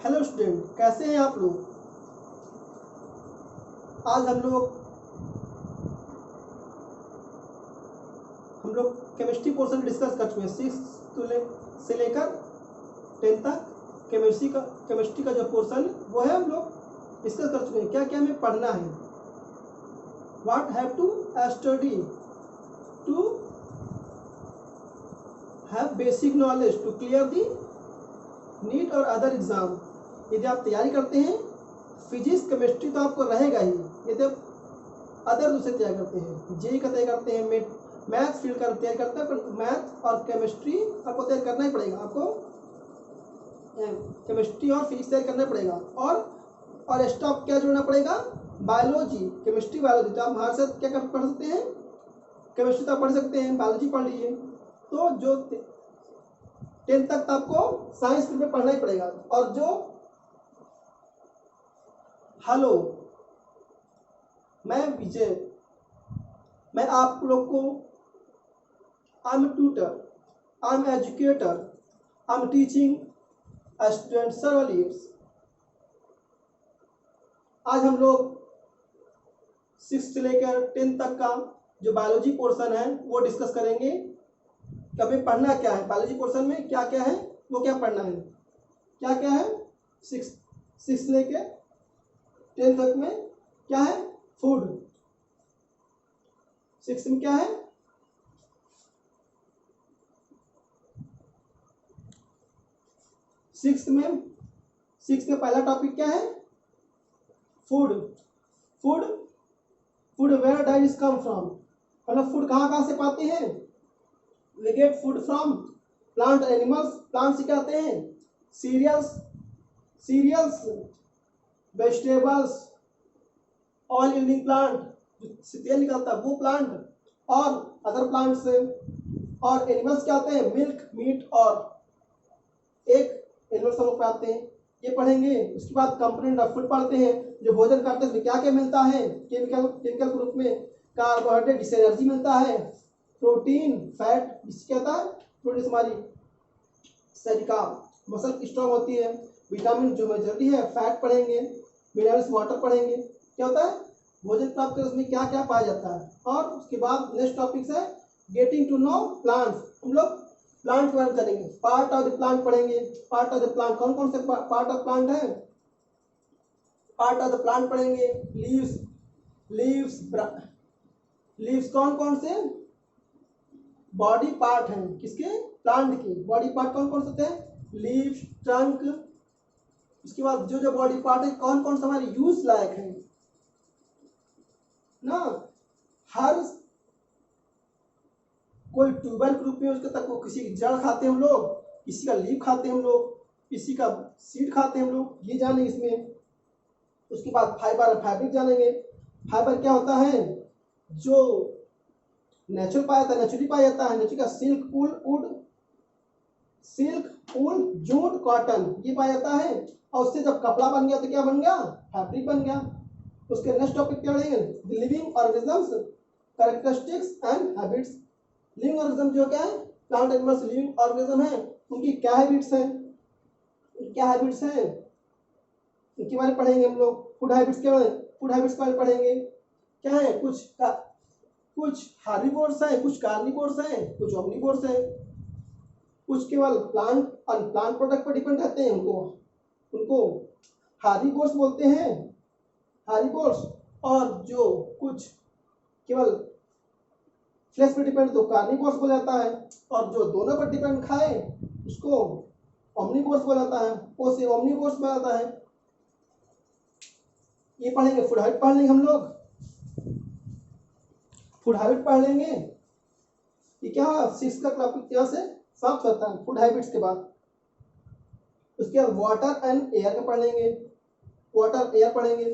Hello student, कैसे हैं आप लोग। आज हम लोग केमिस्ट्री पोर्शन डिस्कस कर चुके हैं। 6 से लेकर 10 तक केमिस्ट्री का जो पोर्शन वो है हम लोग डिस्कस कर चुके हैं। क्या क्या हमें पढ़ना है, what have to study to have basic knowledge to clear the NEET और अदर एग्जाम। यदि आप तैयारी करते हैं फिजिक्स केमिस्ट्री तो आपको रहेगा ही। यदि आप अदर दूसरे तैयारी करते हैं, जेई का तैयारी करते हैं, मैथ्स फील्ड का तैयारी करते हैं, पर मैथ और केमिस्ट्री आपको तैयारी करना ही पड़ेगा। आपको केमिस्ट्री और फिजिक्स तैयारी करना पड़ेगा और एक्स्ट्रा क्या जोड़ना पड़ेगा, बायोलॉजी, केमिस्ट्री बायोलॉजी। तो आप हमारे साथ क्या कर पढ़ सकते हैं, केमिस्ट्री तो आप पढ़ सकते हैं, बायोलॉजी पढ़ लीजिए। तो जो 10 तक तो आपको साइंस में पढ़ना ही पड़ेगा। और जो हेलो, मैं विजय, मैं आप लोग को I am tutor, I am educator, I am teaching student सर्वल years. आज हम लोग 6 से लेकर 10 तक का जो बायोलॉजी पोर्शन है वो डिस्कस करेंगे। हमें पढ़ना क्या है बायोलॉजी पोर्शन में, क्या क्या है वो क्या पढ़ना है, क्या क्या है 6 लेके 10 तक में क्या है, फूड। 6 में क्या है, सिक्स में पहला टॉपिक क्या है, food. Food where does come from, मतलब फूड कहाँ से पाते हैं। We get food from plant animals, plant से क्या आते हैं, cereals, vegetables, oil yielding plant जो तेल निकलता है वो प्लांट, और अदर प्लांट से। और एनिमल्स क्या आते हैं, मिल्क, मीट और एक एनिमल्स हम लोग पढ़ाते हैं, ये पढ़ेंगे। उसके बाद कंपोनेंट ऑफ फूड पढ़ते हैं, जो भोजन करते हैं उसमें क्या क्या मिलता है, केमिकल ग्रुप में कार्बोहाइड्रेट जिससे एनर्जी मिलता है, प्रोटीन, फैट जिससे क्या होता है, प्रोटीन हमारी शरीर का मसल स्ट्रांग होती है, विटामिन जो जरूरी है, फैट पढ़ेंगे, मिनरल्स, वाटर पढ़ेंगे। क्या होता है, भोजन प्राप्त कर उसमें क्या क्या पाया जाता है। और उसके बाद नेक्स्ट टॉपिक है गेटिंग टू नो प्लांट्स। हम लोग प्लांट के बारे में करेंगे, पार्ट ऑफ द प्लांट पढ़ेंगे। पार्ट ऑफ द प्लांट कौन कौन से पार्ट ऑफ प्लांट है, पार्ट ऑफ द प्लांट पढ़ेंगे। लीव्स कौन कौन से बॉडी पार्ट हैं, किसके, प्लांट के बॉडी पार्ट कौन कौन से होते हैं, लीव्स, ट्रंक। उसके बाद जो जो बॉडी पार्ट है कौन कौन सा हमारे यूज लायक है ना। हर कोई ट्यूबवेल ग्रुप में उसके तक, वो किसी की जड़ खाते हैं हम लोग, किसी का लीफ खाते हैं हम लोग, किसी का सीड खाते हैं हम लोग, ये जानेंगे इसमें। उसके बाद फाइबर, फैब्रिक जानेंगे। फाइबर क्या होता है, जो नेचुरली पाया जाता है, नेचुरल का सिल्क, वुल, जूट, कॉटन, ये पाया जाता है। और उससे जब कपड़ा बन गया तो क्या बन गया, फैब्रिक बन गया। उसके नेक्स्ट टॉपिक क्या पढ़ेंगे, living organisms, characteristics and habits. Living organism जो क्या है, प्लांट एनिमल्स लिविंग ऑर्गेनिज्म है, उनकी क्या हैबिट्स हैं, उनके बारे में पढ़ेंगे हम लोग। फूड हैबिट्स के बारे में पढ़ेंगे। क्या है, कुछ हार्बीवोर्स हैं, कुछ कार्निवोर्स हैं, कुछ ओमनिवोर्स हैं। कुछ केवल प्लांट प्रोडक्ट पर डिपेंड रहते हैं, उनको हार्बीवोर्स बोलते हैं, हार्बीवोर्स। और जो कुछ केवल फ्लेश पर डिपेंड तो कार्निवोर्स बोला जाता है। और जो दोनों पर डिपेंड खाए उसको ओमनिवोर्स बोला जाता है, वो से ओमनिवोर्स बोला जाता है। ये पढ़ेंगे। फूड हैबिट पढ़ लेंगे हम लोग, फूड हैबिट पढ़ लेंगे। ये क्या 6 का टॉपिक यहाँ से समाप्त होता है, फूड हैबिट्स के बाद। उसके बाद वाटर एंड एयर का पढ़ लेंगे, वाटर एयर पढ़ेंगे।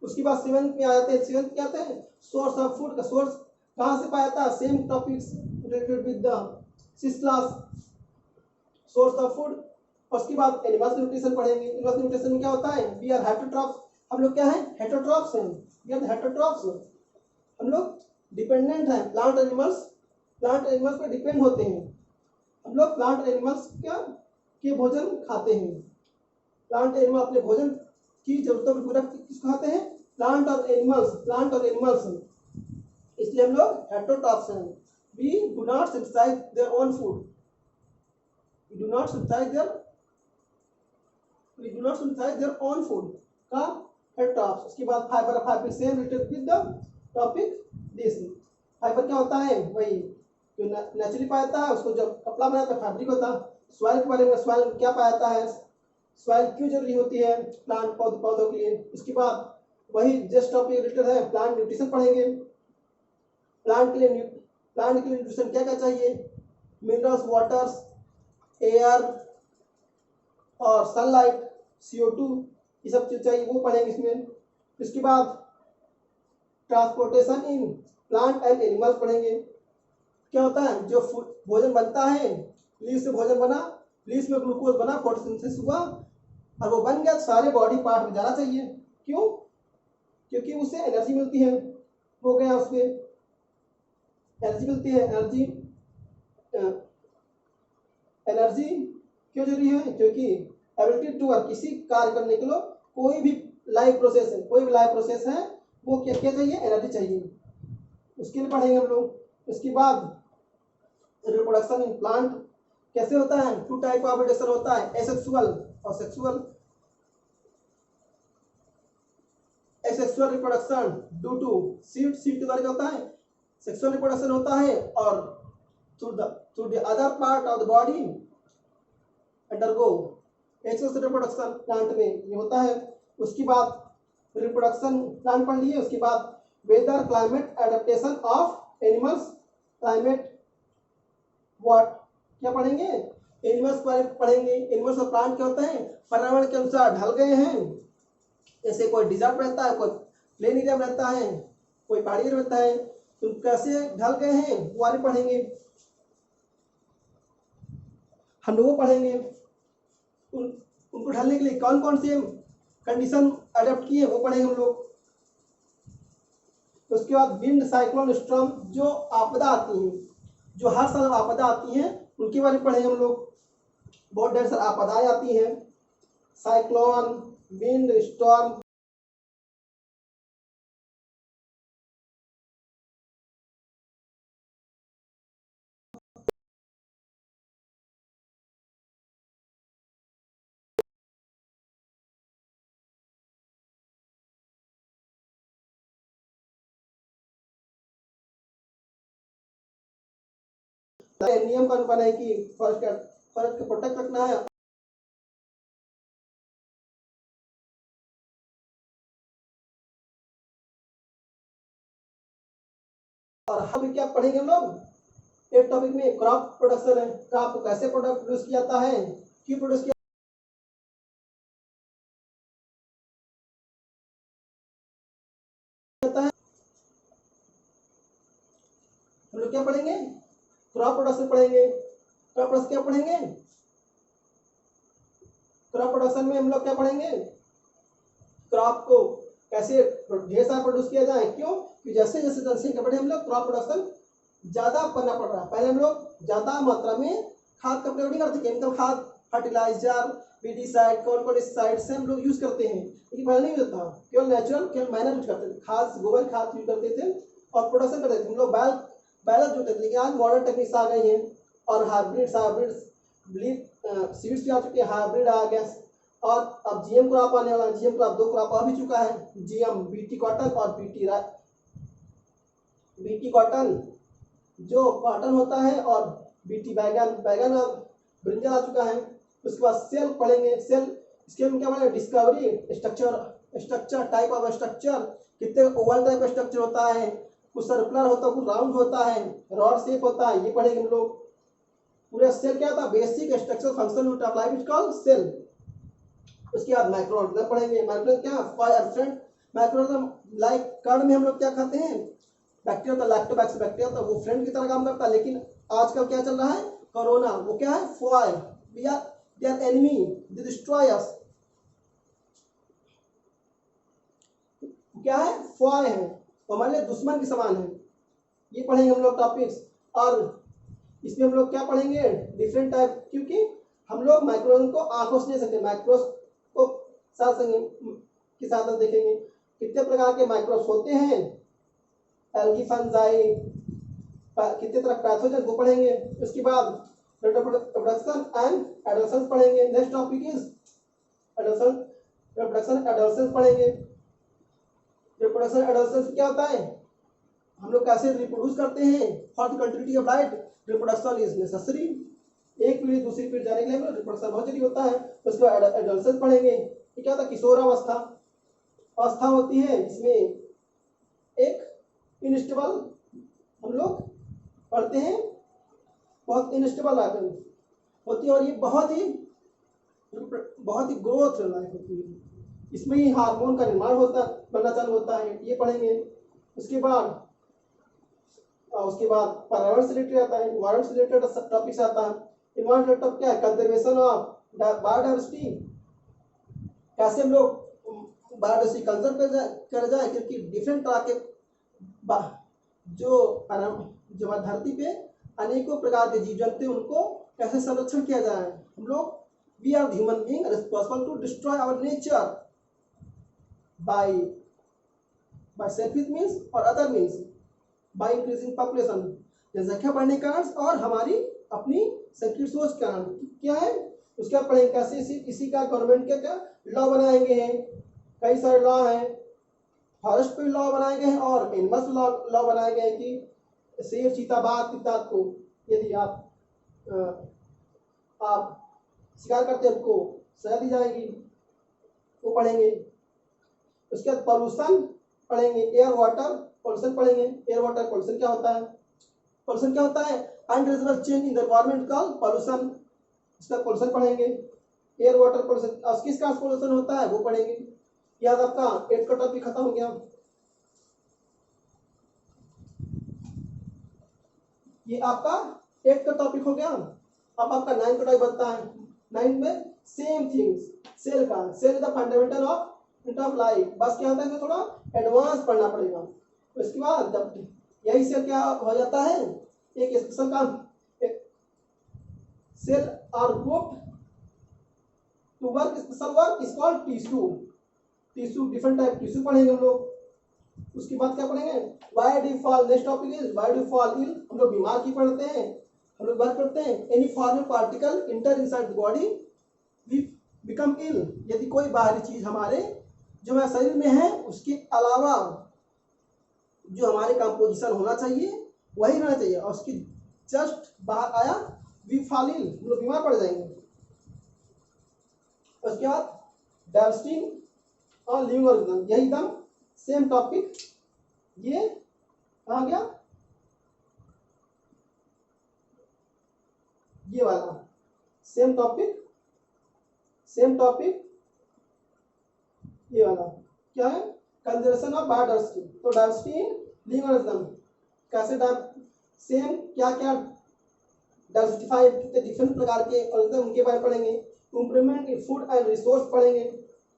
उसके बाद 7 में आ जाते हैं, 7 क्या आते हैं, सोर्स ऑफ फूड का सोर्स कहाँ से पाया था, same topics related with the 6th class, source of food. उसके बाद एनिमल्स न्यूट्रिशन पढ़ेंगे। एनिमल्स न्यूट्रिशन में क्या होता है, वी आर हेटरोट्रॉफ्स, हम लोग क्या है, हेटरोट्रॉफ्स हैं, वी आर हेटरोट्रॉफ्स। हम लोग डिपेंडेंट हैं, प्लांट एनिमल्स पर डिपेंड होते हैं। हम लोग प्लांट एनिमल्स के भोजन खाते हैं। प्लांट एनिमल अपने भोजन की जरूरतों को पूरा किसको खाते हैं? प्लांट और एनिमल्स। इसलिए हम लोग हेटेरोट्रॉफ्स हैं। We do not synthesize their own food, we do not synthesize their own food का हेटेरोट्रॉफ्स। उसके बाद fibre, fibre same related with the topic this. Fibre क्या होता है? वही जो नेचुरली पाया जाता है, उसको जब कपड़ा बनाता है फैब्रिक होता है। सॉइल के बारे में, सॉइल क्या पाया जाता है, सॉइल क्यों जरूरी होती है प्लांट पौधों के लिए। उसके बाद वही जस्ट टॉपिक रिलेटेड है, प्लांट न्यूट्रिशन पढ़ेंगे। प्लांट के लिए न्यूट्रिशन क्या क्या चाहिए? मिनरल्स, वाटर्स, एयर और सनलाइट, CO2, ये सब चीज चाहिए, वो पढ़ेंगे इसमें। इसके बाद transportation in plant and animals पढ़ेंगे। क्या होता है? जो भोजन बनता है, लीफ से भोजन बना, लीफ में ग्लूकोज बना, फोटोसिंथेसिस हुआ और वो बन गया, तो सारे बॉडी पार्ट में जाना चाहिए। क्यों? क्योंकि उससे एनर्जी मिलती है। हो गया, उसमें एनर्जी मिलती है। एनर्जी क्यों जरूरी है? क्योंकि एबिलिटी टू वर्क, किसी कार्य करने के लिए कोई भी लाइफ प्रोसेस है, वो क्या क्या चाहिए? एनर्जी चाहिए। उसके लिए पढ़ेंगे हम लोग। उसके बाद रिप्रोडक्शन इन प्लांट कैसे होता है? 2 टाइप ऑफ रिप्रोडक्शन होता है, एसेक्सुअल और sexual. Asexual reproduction due to seed के द्वारा क्या होता है? सेक्सुअल रिप्रोडक्शन होता है, और through the other part of the body undergo asexual reproduction plant में ये होता है। उसके बाद रिप्रोडक्शन प्लांट पढ़ लिए। उसके बाद weather climate adaptation of animals, climate what क्या पढ़ेंगे? एनिमल्स पढ़ेंगे। एनिमल्स और प्लांट क्या होते हैं? पर्यावरण के अनुसार ढल गए हैं। जैसे कोई डिजर्ट रहता है, कोई प्लेन एरिया में रहता है, कोई पहाड़ी एरिया में रहता है, तो कैसे ढल गए हैं वो वाले पढ़ेंगे हम लोग। पढ़ेंगे उनको ढलने के लिए कौन कौन से कंडीशन अडेप्ट किए, वो पढ़ेंगे हम लोग। उसके बाद विंड, साइक्लोन, स्टॉर्म, जो आपदा आती है, जो हर साल आपदा आती है, उनके बारे में पढ़ेंगे हम लोग। बहुत ढेर सारी आपदाएं आती हैं, साइक्लोन, विंड, स्टॉर्म। नियम का अनुपालन है कि फॉरेस्ट को प्रोटेक्ट रखना है। और हम क्या पढ़ेंगे हम लोग? एक टॉपिक में क्रॉप प्रोडक्शन है, क्रॉप को कैसे प्रोडक्ट प्रोड्यूस किया जाता है, क्यों प्रोड्यूस किया जाता है। हम लोग क्या पढ़ेंगे? क्रॉप प्रोडक्शन पढ़ेंगे। क्रॉप प्रोडक्शन क्या पढ़ेंगे? क्रॉप प्रोडक्शन में हम लोग क्या पढ़ेंगे? क्रॉप को कैसे ढेर सारा प्रोड्यूस किया जाए। क्यों? कि जैसे जैसे जनसंख्या बढ़े, हम लोग क्रॉप प्रोडक्शन ज्यादा करना पड़ रहा है। पहले हम लोग ज्यादा मात्रा में खाद का प्रयोग नहीं करते, केमिकल खाद, फर्टिलाइजर, पीडीसाइड, कौन कौन साइड से हम लोग यूज करते हैं, लेकिन पहले नहीं होता, केवल नेचुरल केवल मैनर यूज करते थे। खाद, गोबर खाद यूज करते थे और प्रोडक्शन करते थे हम लोग। बैलेंस जोते थे। लेकिन आज मॉडर्न टेक्निक्स आ गई हैं और हाइब्रिड सीड्स भी आ चुके हैं, हाइब्रिड आ गया। और अब जीएम क्रॉप आने वाला है। जीएम क्रॉप 2 क्रॉप और भी चुका है, जीएम बीटी कॉटन और बीटी कॉटन जो कॉटन होता है, और बीटी बैगन और ब्रिंजल आ चुका है। उसके बाद सेल पढ़ेंगे। सेल, इसके में क्या पढ़ेंगे? Discovery, structure type of structure, कितने ओवल टाइप का स्ट्रक्चर होता है, कुछ सर्कुलर होता है, कुछ राउंड होता है, रॉड शेप होता है, ये पढ़ेंगे हम लोग। पूरा सेल क्या था? Basic structure function of life is called cell. उसके बाद माइक्रोऑर्गेनिज्म पढ़ेंगे। माइक्रोऑर्गेनिज्म क्या? फॉर फ्रेंड माइक्रोऑर्गेनिज्म लाइक कर्ण में हम लोग क्या खाते हैं? बैक्टीरिया, तो लैक्टोबैक्स बैक्टीरिया, तो वो फ्रेंड की तरह काम करता है। लेकिन आजकल क्या चल रहा है? कोरोना, वो क्या है? Foe, they are enemy, they destroy us. क्या है? फॉय है, तो हमारे लिए दुश्मन के समान है। ये पढ़ेंगे हम लोग टॉपिक्स। और इसमें हम लोग क्या पढ़ेंगे? डिफरेंट टाइप, क्योंकि हम लोग माइक्रोऑर्गेनिज्म को आंखों से नहीं सकते, माइक्रोस्कोप साथ के साथ हम देखेंगे कितने प्रकार के माइक्रोब्स होते हैं, एल्गी, फंजाई, कितने तरह पैथोजन वो पढ़ेंगे। उसके बाद रिप्रोडक्शन एंड एडोलेसेंस पढ़ेंगे। Next topic is adolescence, reproduction adolescence पढ़ेंगे। रिप्रोडक्शन एडोलेसेंस क्या होता है, हम लोग कैसे रिप्रोड्यूस करते हैं, for the continuity of life reproduction is necessary. एक पीढ़ी दूसरी पीढ़ी जाने के लिए रिप्रोडक्शन बहुत जरूरी होता है। उसके बाद एडोलेसेंस पढ़ेंगे। ये क्या होता है, किशोरावस्था अवस्था होती है, इसमें एक इनस्टेबल हम लोग पढ़ते हैं, बहुत इनस्टेबल होती है और ये बहुत ही ग्रोथ लाइफ होती है। इसमें ही हार्मोन का निर्माण बनना चालू होता है, ये पढ़ेंगे। उसके बाद पर्यावरण से रिलेटेड आता है, इन्वायरमेंट से रिलेटेड टॉपिक्स आता है। इन्वायरमेंट टॉपिक क्या है, कंजर्वेशन ऑफ बायोडाइवर्सिटी, कैसे हम लोग बायोडाइवर्सिटी कंजर्व कर जाए, क्योंकि डिफरेंट तरह के जो धरती पे अनेकों प्रकार के जीव जंतु उनको कैसे संरक्षण किया जाए। हम लोग we are human being responsible to destroy our nature by selfish means और other means by increasing population, जनसंख्या बढ़ने के कारण और हमारी अपनी संकीर्ण सोच के कारण क्या है, उसका पढ़ेंगे कैसे इसी का गवर्नमेंट के क्या लॉ बनाए गए हैं। कई सारे लॉ हैं, फॉरेस्ट पे लॉ बनाए गए हैं और एनिमल्स लॉ बनाए गए हैं कि शेर, चीता, बाघ इत्यादि को यदि आप शिकार करते हैं उनको सजा दी जाएगी, वो पढ़ेंगे। उसके बाद पॉल्यूशन पढ़ेंगे, एयर वाटर पॉल्यूशन पढ़ेंगे। एयर वाटर पॉल्यूशन क्या होता है, पॉल्यूशन क्या होता है, undesirable change in the environment called pollution, इसका पॉल्यूशन पढ़ेंगे। एयर वाटर पॉल्यूशन किस का पॉल्यूशन होता है वो पढ़ेंगे। याद आपका 8 का टॉपिक खत्म हो गया। ये आपका 8 का टॉपिक हो गया। अब आपका 9 का टॉपिक बनता है। 9 में same things, cell is the fundamental of life, बस क्या होता है कि थोड़ा एडवांस पढ़ना पड़ेगा। उसके बाद जब यही सेल क्या हो जाता है, एक स्पेशल काम, cell are grouped to work special work is called tissue. Different type tissue पढ़ेंगे हम लोग। उसके बाद क्या पढ़ेंगे, why do fall, next topic is why do fall ill, हम लोग बीमार क्यों पड़ते हैं, हम लोग वर्क करते हैं। Any foreign particle enter inside the body we become ill, यदि कोई बाहरी चीज हमारे जो हमारे शरीर में है उसके अलावा जो हमारे कंपोजिशन होना चाहिए वही रहना चाहिए और उसकी जस्ट बाहर आया वी फॉल इल, हम लोग बीमार पड़ जाएंगे। उसके बाद डाइवर्सिटी और लिविंग ऑर्गेनिज्म, यही एकदम सेम टॉपिक, ये कहा गया, ये वाला सेम टॉपिक ये वाला क्या है, कंजर्वेशन ऑफ बायोडाइवर्सिटी। तो डाइवर्सिटी इन लिविंग ऑर्गेनिज्म कैसे सेम क्या क्या डाइवर्सिफाई कितने डिफरेंट प्रकार के ऑर्गेनिज्म उनके बारे में पढ़ेंगे। Improvement in food and resource पढ़ेंगे,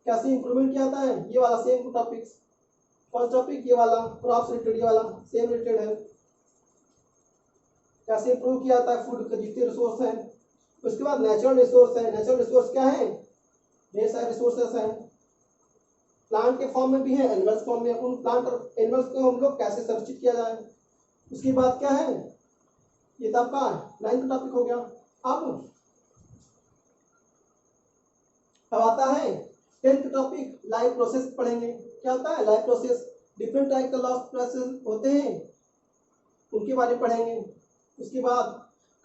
कैसे इंप्रूवमेंट किया जाता है, ये वाला सेम टॉपिक्स। फर्स्ट टॉपिक ये वाला क्रॉप्स रिलेटेड, ये वाला सेम रिलेटेड है, कैसे इंप्रूव किया जाता है फूड के जितने रिसोर्स हैं। उसके बाद नेचुरल रिसोर्स है, नेचुरल रिसोर्स क्या है, ढेर सारे रिसोर्सेस हैं, प्लांट के फॉर्म में भी है, एनिमल्स फॉर्म में, उन प्लांट और एनिमल्स को हम लोग कैसे संरक्षित किया जाए। उसके बाद क्या है, ये तो आपका 9th टॉपिक हो गया। अब आता है 10th टॉपिक, लाइफ प्रोसेस पढ़ेंगे। क्या होता है लाइफ प्रोसेस, डिफरेंट टाइप का लाइफ प्रोसेस होते हैं, उनके बारे में पढ़ेंगे। उसके बाद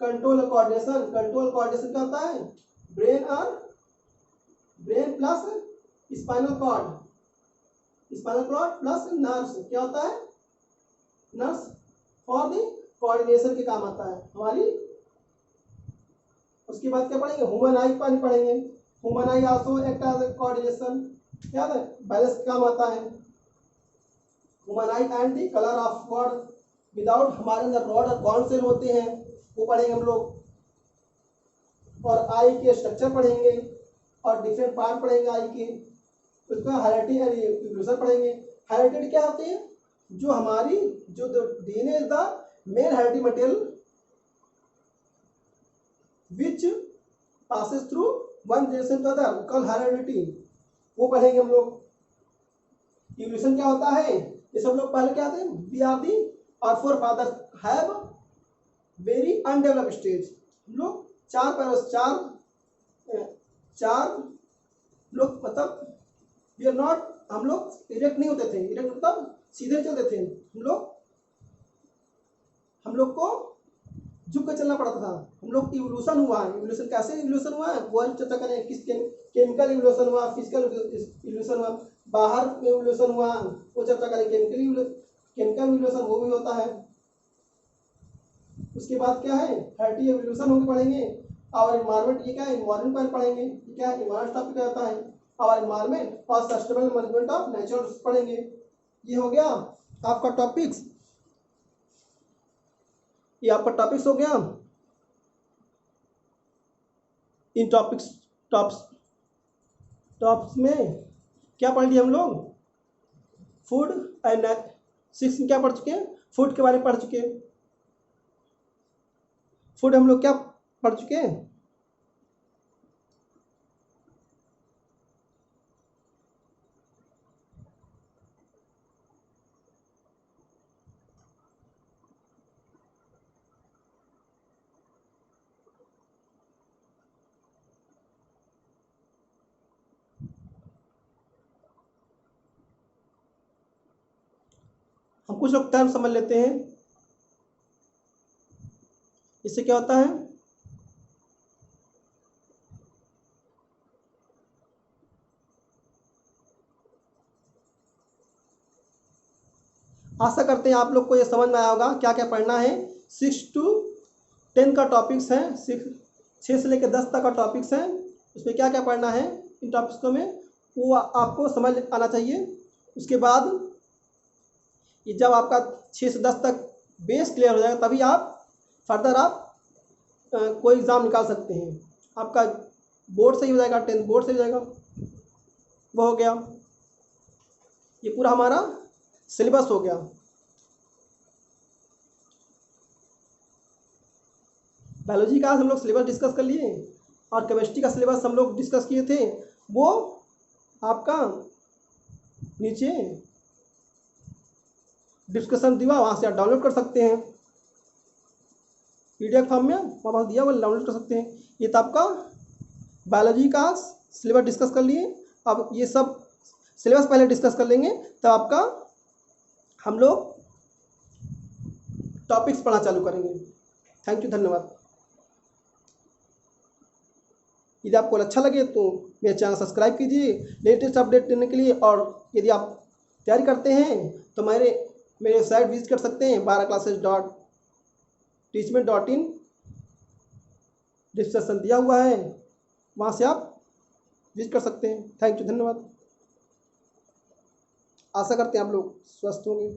कंट्रोल कोऑर्डिनेशन क्या होता है, brain plus spinal cord plus nerves, क्या होता है, नर्व्स फॉर द कोऑर्डिनेशन के काम आता है हमारी। उसके बाद क्या पढ़ेंगे, ह्यूमन आई पढ़ेंगे। Human eye also act as a coordination, क्या है, बैलेंस काम आता है। Human eye and the colour of god, without हमारे अंदर रॉड और कॉर्न सेल होते हैं, वो पढ़ेंगे हम लोग। और आई के स्ट्रक्चर पढ़ेंगे और डिफरेंट पार्ट पढ़ेंगे आई के। उसका हेरिडिटी एंड इवोल्यूशन पढ़ेंगे। हेरिडिटी क्या होती है, जो हमारी जो DNA is the main heredity material which passes through one generation to other, called heredity. वो पढ़ेंगे हम लोग। इवोल्यूशन क्या होता है, ये सब लोग पहले क्या थे, we are the our forefathers have very undeveloped stage. हम लोग चार पैरों चार लोग मतलब वी आर नॉट, हम लोग इरेक्ट नहीं होते थे, इरेक्ट मतलब सीधे चलते थे हम लोग को झुक कर चलना पड़ता था। हम लोग इवोल्यूशन हुआ है, इवोल्यूशन कैसे इवोल्यूशन हुआ है वो चर्चा करें, किस केमिकल इवोल्यूशन हुआ, फिजिकल इवोल्यूशन हुआ, बाहर में इवोल्यूशन हुआ वो चर्चा करें, केमिकल इवोल्यूशन वो भी होता है। उसके बाद क्या है, फैटी इवोल्यूशन होकर पढ़ेंगे। और इन्वायरमेंट, ये क्या है, इन्वायरमेंट पर पढ़ेंगे, ये क्या है, इन्वायरमेंट टॉपिक रहता है। और इन्वायरमेंट और sustainable management of natural resource पढ़ेंगे। ये हो गया आपका टॉपिक्स, ये आपका टॉपिक्स हो गया। इन टॉपिक्स में क्या पढ़ लिया हम लोग, फूड एंड 6 में क्या पढ़ चुके हैं, फूड के बारे में पढ़ चुके हैं। फूड हम लोग क्या पढ़ चुके हैं, हम कुछ लोग टर्म समझ लेते हैं। इससे क्या होता है, आशा करते हैं आप लोग को ये समझ में आया होगा क्या क्या पढ़ना है। 6 to 10 का टॉपिक्स है, 6 से लेकर 10 तक का टॉपिक्स है। उसमें क्या क्या पढ़ना है इन टॉपिक्स में वो आपको समझ आना चाहिए। उसके बाद ये जब आपका 6 से 10 तक बेस क्लियर हो जाएगा तभी आप फर्दर आप कोई एग्ज़ाम निकाल सकते हैं। आपका बोर्ड सही हो जाएगा, 10th बोर्ड सही हो जाएगा। वो हो गया, ये पूरा हमारा सिलेबस हो गया। बायोलॉजी का हम लोग सिलेबस डिस्कस कर लिए और केमिस्ट्री का सिलेबस हम लोग डिस्कस किए थे। वो आपका नीचे डिस्कशन दिया, वहाँ से आप डाउनलोड कर सकते हैं, PDF फॉर्म में वहाँ पास दिया, वो डाउनलोड कर सकते हैं। ये तो आपका बायोलॉजी का सिलेबस डिस्कस कर लिए। अब ये सब सिलेबस पहले डिस्कस कर लेंगे तब आपका हम लोग टॉपिक्स पढ़ना चालू करेंगे। थैंक यू, धन्यवाद। यदि आपको अच्छा लगे तो मेरे चैनल सब्सक्राइब कीजिए लेटेस्ट अपडेट देने के लिए। और यदि आप तैयारी करते हैं तो मेरे वेबसाइट विजिट कर सकते हैं baraclasses.teachment.in, डिस्क्रिप्शन दिया हुआ है, वहाँ से आप विजिट कर सकते हैं। थैंक यू, धन्यवाद। आशा करते हैं आप लोग स्वस्थ होंगे।